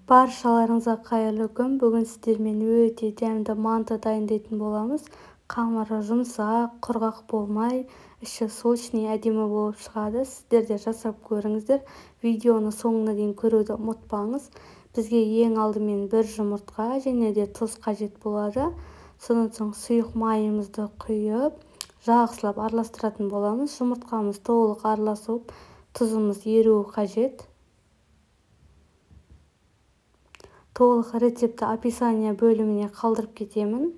Баршаларыңызға қайырлы күн. Бүгін сіздермен өте дәмді манты дайындайтын боламыз. Қамыры жұмсақ, құрғақ болмай, іші сочный, әдемі болып шығады. Сіздер де жасап көріңіздер. Видеоны соңына дейін көруді ұмытпаңыз. Бізге ең алдымен бір жұмыртқа және де тұз қажет болады. Содан соң сұйық майымызды құйып, жақсылап араластыратын боламыз. Жұмыртқамыз толық араласып, тұзымыз еруі қажет. Толық рецепті описание бөліміне қалдырып кетемін.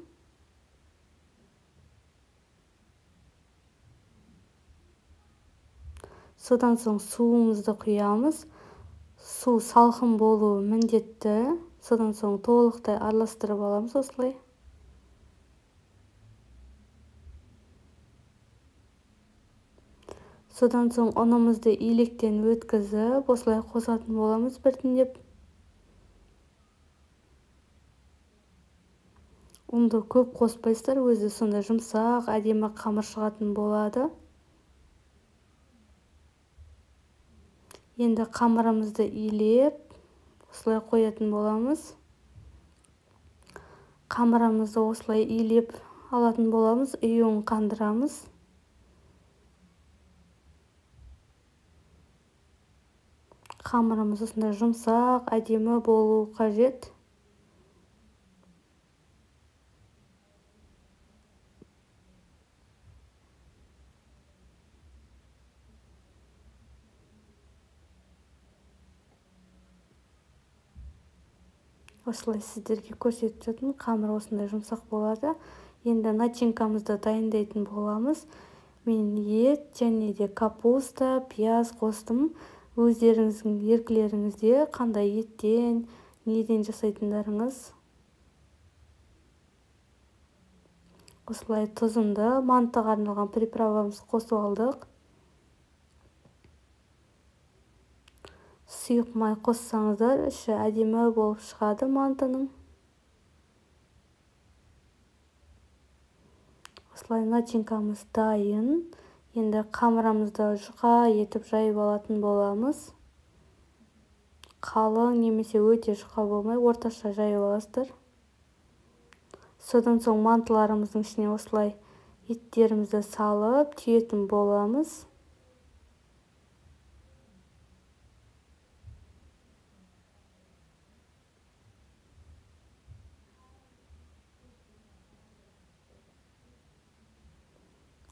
Содан соң суымызды құямыз. Су салқын болуы міндетті. Содан соң толықтай араластырып аламыз осылай. Содан соң ұнымызды илектен өткізіп, осылай қосатын боламыз біртіндеп. Ұнды көп қоспайсыздар, өзі сонда жұмсақ, әдемі қамыр шығатын болады. Енді қамырымызды илеп, осылай қоятын боламыз. Қамырымызды осылай илеп алатын боламыз, үйін қандырамыз. Қамырымыз осындай жұмсақ, әдемі болуы қажет. Осылай сіздерге көрсетіп жатырмын. Қамыр осындай жұмсақ болады. Енді начинкамызды дайындайтын боламыз. Мен ет және де капуста, пияз қостым. Өздеріңіздің еркілеріңізде қандай еттен, неден жасайтындарыңыз. Осылай тұзымды, мантыға арналған приправамызды қосып алдық. Сұйық май қоссаңыздар, іші әдемі болып шығады мантының. Осылай начинкамыз дайын. Енді қамырымызды жұқа етіп жайып алатын боламыз. Қалың немесе өте жұқа болмай, орташа жайып аласыздар. Содан соң мантыларымыздың ішіне осылай еттерімізді салып түйетін боламыз.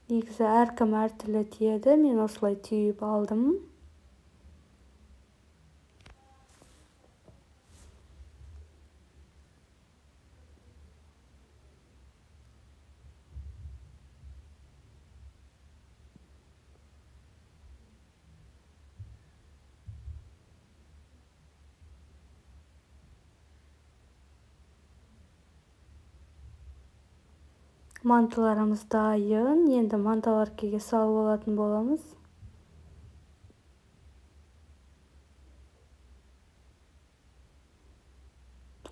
Негізі әркім әртүрлі түйеді, мен осылай түйіп алдым. Мантыларымыз дайын. Енді мантыларкеге салып алатын боламыз.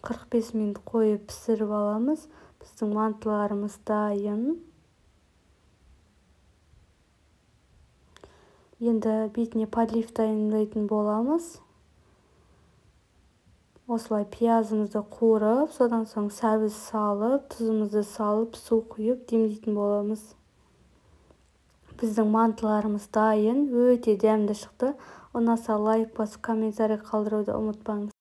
Қырық 45 минут қойып пісіріп аламыз. Біздің мантыларымыз дайын. Енді бетіне подлив дайындайтын боламыз. Осылай пиязымызды қуырып, содан соң сәбіз салып, тұзымызды салып, су құйып демдейтін боламыз. Біздің мантыларымыз дайын, өте дәмді шықты. Ұнаса лайк басып, комментарий қалдыруды ұмытпаңыз.